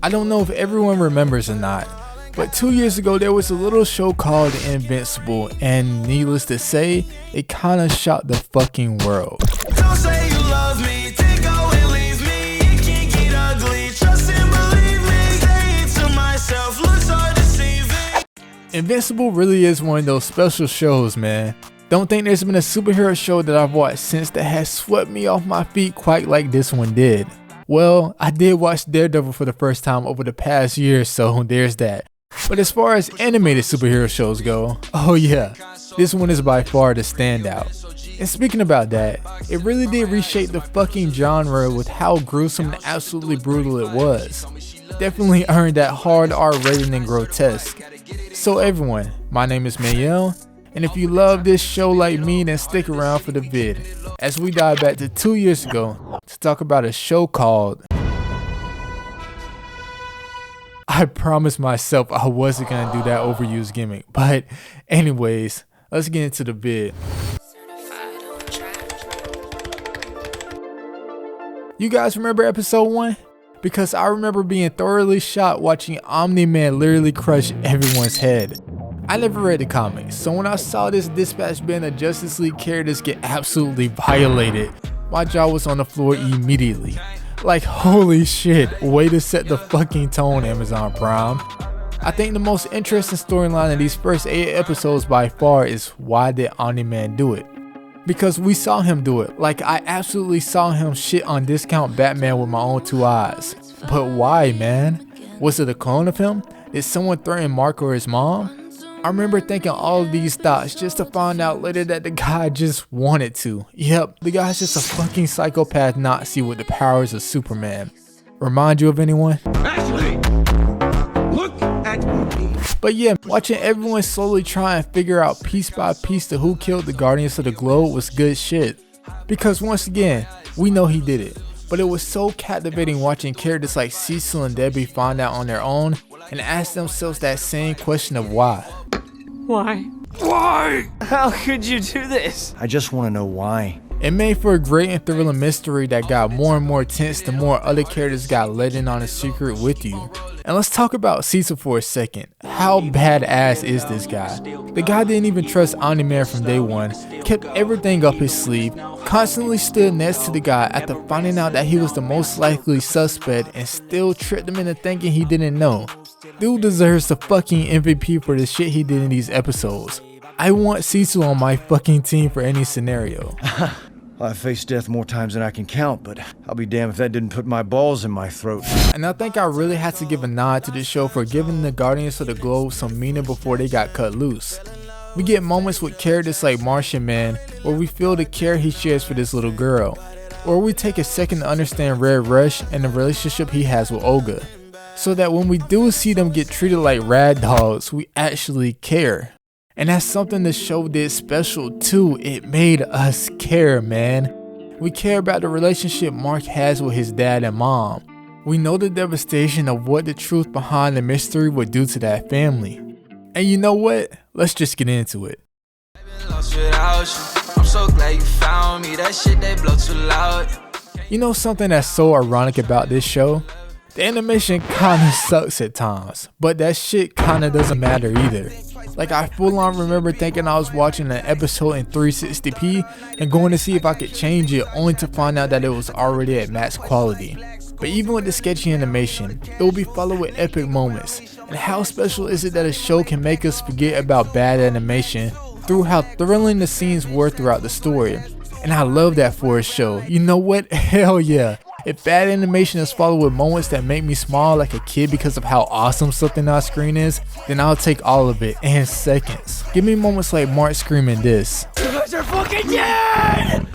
I don't know if everyone remembers or not, but 2 years ago there was a little show called Invincible, and needless to say, it kinda shocked the fucking world. Don't say you love me, then go and leave me. It can get ugly, trust and believe me. Say it to myself, looks so deceiving. Invincible really is one of those special shows, man. Don't think there's been a superhero show that I've watched since that has swept me off my feet quite like this one did. Well, I did watch Daredevil for the first time over the past year, so there's that. But as far as animated superhero shows go, oh yeah, this one is by far the standout. And speaking about that, it really did reshape the fucking genre with how gruesome and absolutely brutal it was. Definitely earned that hard R rating and grotesque. So everyone, my name is Mayel, and if you love this show like me, then stick around for the vid, as we dive back to 2 years ago to talk about a show called... I promised myself I wasn't gonna do that overused gimmick, but anyways, let's get into the vid. You guys remember episode 1? Because I remember being thoroughly shocked watching Omni-Man literally crush everyone's head. I never read the comics, so when I saw this Dispatch band of Justice League characters get absolutely violated, my jaw was on the floor immediately. Like, holy shit, way to set the fucking tone, Amazon Prime. I think the most interesting storyline in these first 8 episodes by far is why did Omni-Man do it? Because we saw him do it, like I absolutely saw him shit on discount Batman with my own 2 eyes. But why, man? Was it a clone of him? Did someone threaten Mark or his mom? I remember thinking all of these thoughts just to find out later that the guy just wanted to. Yep, the guy's just a fucking psychopath Nazi with the powers of Superman. Remind you of anyone? Actually, look at me. But yeah, watching everyone slowly try and figure out piece by piece to who killed the Guardians of the Globe was good shit. Because once again, we know he did it. But it was so captivating watching characters like Cecil and Debbie find out on their own and ask themselves that same question of why. Why? Why? How could you do this? I just want to know why. It made for a great and thrilling mystery that got more and more tense the more other characters got let in on a secret with you. And let's talk about Cecil for a second. How badass is this guy? The guy didn't even trust Omni-Man from day one, kept everything up his sleeve, constantly stood next to the guy after finding out that he was the most likely suspect and still tricked him into thinking he didn't know. Dude deserves the fucking MVP for the shit he did in these episodes. I want Cecil on my fucking team for any scenario. I've faced death more times than I can count, but I'll be damned if that didn't put my balls in my throat. And I think I really had to give a nod to this show for giving the Guardians of the Globe some meaning before they got cut loose. We get moments with characters like Martian Man where we feel the care he shares for this little girl, or we take a second to understand Red Rush and the relationship he has with Olga, so that when we do see them get treated like rad dogs, we actually care. And that's something the show did special too. It made us care, man. We care about the relationship Mark has with his dad and mom. We know the devastation of what the truth behind the mystery would do to that family. And you know what? Let's just get into it. I'm so glad you found me. That shit they blow too loud. You know something that's so ironic about this show? The animation kinda sucks at times, but that shit kinda doesn't matter either. Like, I full on remember thinking I was watching an episode in 360p and going to see if I could change it, only to find out that it was already at max quality. But even with the sketchy animation, it will be followed with epic moments. And how special is it that a show can make us forget about bad animation through how thrilling the scenes were throughout the story? And I love that for a show. You know what? Hell yeah. If bad animation is followed with moments that make me smile like a kid because of how awesome something on screen is, then I'll take all of it in seconds. Give me moments like Mark screaming this. You guys are fucking dead!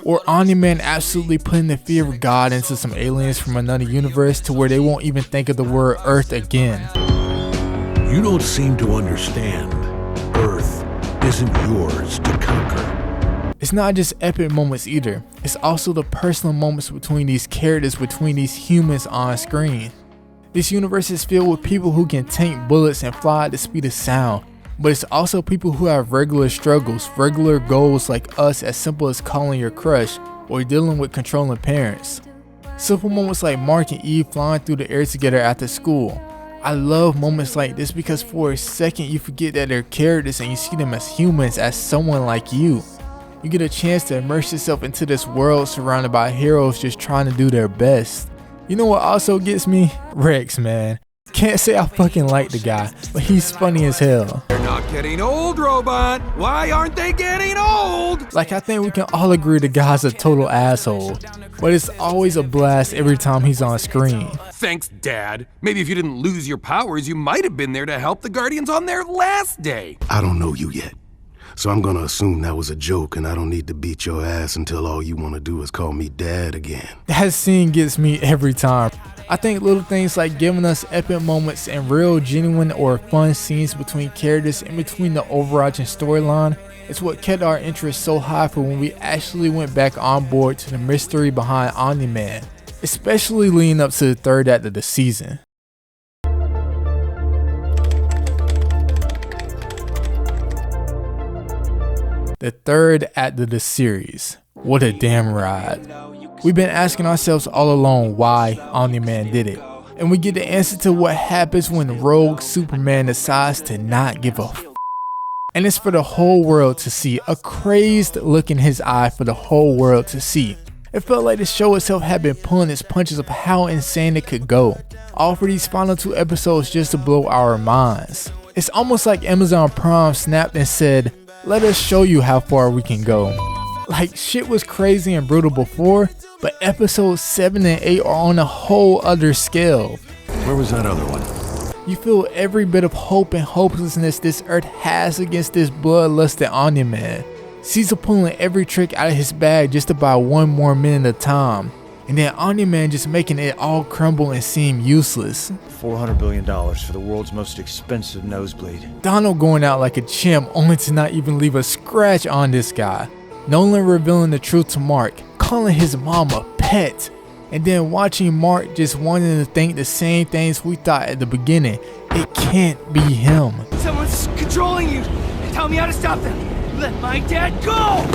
Or Omni-Man absolutely putting the fear of God into some aliens from another universe to where they won't even think of the word Earth again. You don't seem to understand. Earth isn't yours to conquer. It's not just epic moments either, it's also the personal moments between these characters, between these humans on screen. This universe is filled with people who can tank bullets and fly at the speed of sound, but it's also people who have regular struggles, regular goals like us, as simple as calling your crush or dealing with controlling parents. Simple moments like Mark and Eve flying through the air together after school. I love moments like this because for a second you forget that they're characters and you see them as humans, as someone like you. You get a chance to immerse yourself into this world surrounded by heroes just trying to do their best. You know what also gets me? Rex, man. Can't say I fucking like the guy, but he's funny as hell. They're not getting old, robot. Why aren't they getting old? Like, I think we can all agree the guy's a total asshole, but it's always a blast every time he's on screen. Thanks, Dad. Maybe if you didn't lose your powers, you might have been there to help the Guardians on their last day. I don't know you yet, so I'm gonna assume that was a joke and I don't need to beat your ass until all you want to do is call me Dad again. That scene gets me every time. I think little things like giving us epic moments and real, genuine, or fun scenes between characters in between the overarching storyline is what kept our interest so high for when we actually went back on board to the mystery behind Omni-Man, especially leading up to the third act of the season. The third act of the series. What a damn ride. We've been asking ourselves all along why Omni-Man did it. And we get the answer to what happens when rogue Superman decides to not give a f. And it's for the whole world to see. A crazed look in his eye for the whole world to see. It felt like the show itself had been pulling its punches of how insane it could go. All for these final 2 episodes just to blow our minds. It's almost like Amazon Prime snapped and said, let us show you how far we can go. Like, shit was crazy and brutal before, but episodes 7 and 8 are on a whole other scale. Where was that other one? You feel every bit of hope and hopelessness this earth has against this bloodlusted Omni-Man. Caesar pulling every trick out of his bag just to buy 1 more minute of time. And then Omni-Man just making it all crumble and seem useless. $400 billion for the world's most expensive nosebleed. Donald going out like a chimp only to not even leave a scratch on this guy. Nolan revealing the truth to Mark, calling his mom a pet, and then watching Mark just wanting to think the same things we thought at the beginning. It can't be him. Someone's controlling you. Tell me how to stop them. Let my dad go!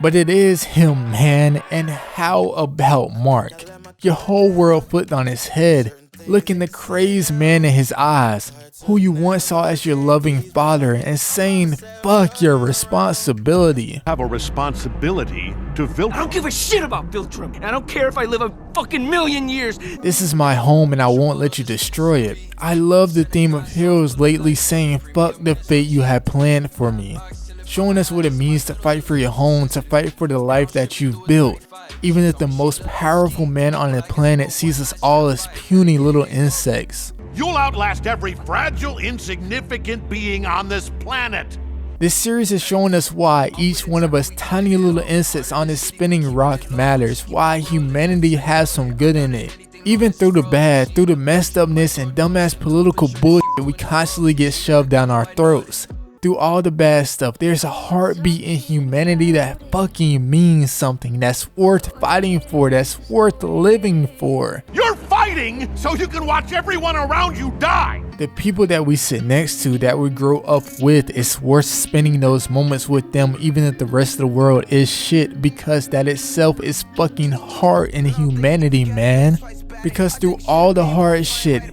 But it is him, man. And how about Mark? Your whole world flipped on his head, looking the crazed man in his eyes, who you once saw as your loving father, and saying, fuck your responsibility. Have a responsibility to Viltrum. I don't give a shit about Viltrum, and I don't care if I live a fucking million years. This is my home and I won't let you destroy it. I love the theme of heroes lately saying, fuck the fate you had planned for me. Showing us what it means to fight for your home, to fight for the life that you've built. Even if the most powerful man on the planet sees us all as puny little insects. You'll outlast every fragile, insignificant being on this planet. This series is showing us why each one of us tiny little insects on this spinning rock matters, why humanity has some good in it. Even through the bad, through the messed upness and dumbass political bullshit we constantly get shoved down our throats. Through all the bad stuff, there's a heartbeat in humanity that fucking means something, that's worth fighting for, that's worth living for. You're fighting so you can watch everyone around you die. The people that we sit next to, that we grow up with, it's worth spending those moments with them even if the rest of the world is shit, because that itself is fucking hard in humanity, man. Because through all the hard shit,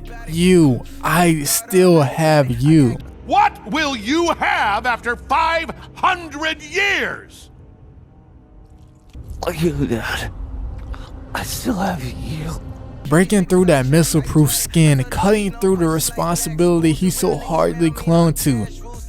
I still have you. What will you have after 500 years? You, Dad. I still have you. Breaking through that missile-proof skin, cutting through the responsibility he so hardly clung to.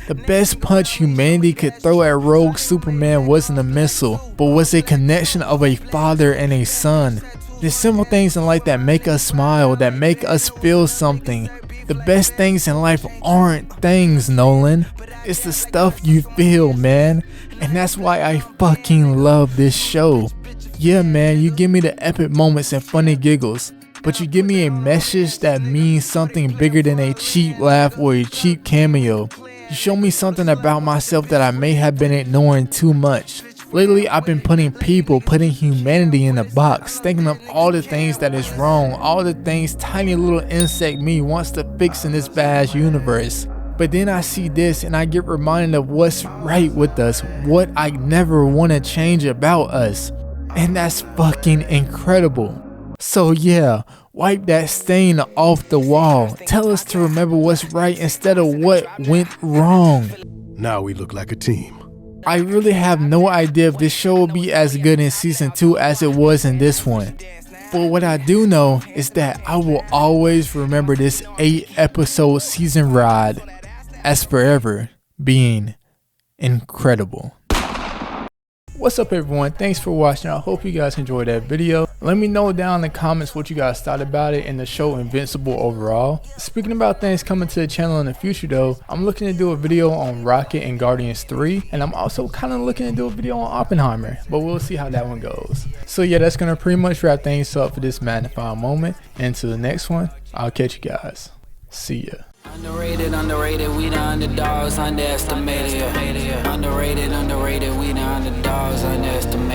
The best punch humanity could throw at rogue Superman wasn't a missile, but was a connection of a father and a son. The simple things in life that make us smile, that make us feel something. The best things in life aren't things, Nolan. It's the stuff you feel, man. And that's why I fucking love this show. Yeah, man, you give me the epic moments and funny giggles, but you give me a message that means something bigger than a cheap laugh or a cheap cameo. You show me something about myself that I may have been ignoring too much. Lately, I've been putting humanity in a box, thinking of all the things that is wrong, all the things tiny little insect me wants to fix in this vast universe. But then I see this and I get reminded of what's right with us, what I never want to change about us. And that's fucking incredible. So yeah, wipe that stain off the wall. Tell us to remember what's right instead of what went wrong. Now we look like a team. I really have no idea if this show will be as good in season 2 as it was in this one. But what I do know is that I will always remember this 8-episode season ride as forever being incredible. What's up everyone, thanks for watching. I hope you guys enjoyed that video. Let me know down in the comments what you guys thought about it and the show Invincible overall. Speaking about things coming to the channel in the future though, I'm looking to do a video on Rocket and Guardians 3, and I'm also kind of looking to do a video on Oppenheimer, but we'll see how that one goes. So yeah, that's gonna pretty much wrap things up for this magnifying moment, and until the next one, I'll catch you guys. See ya. Underrated, we the underdogs, underestimated. Underrated, we the underdogs, underestimated.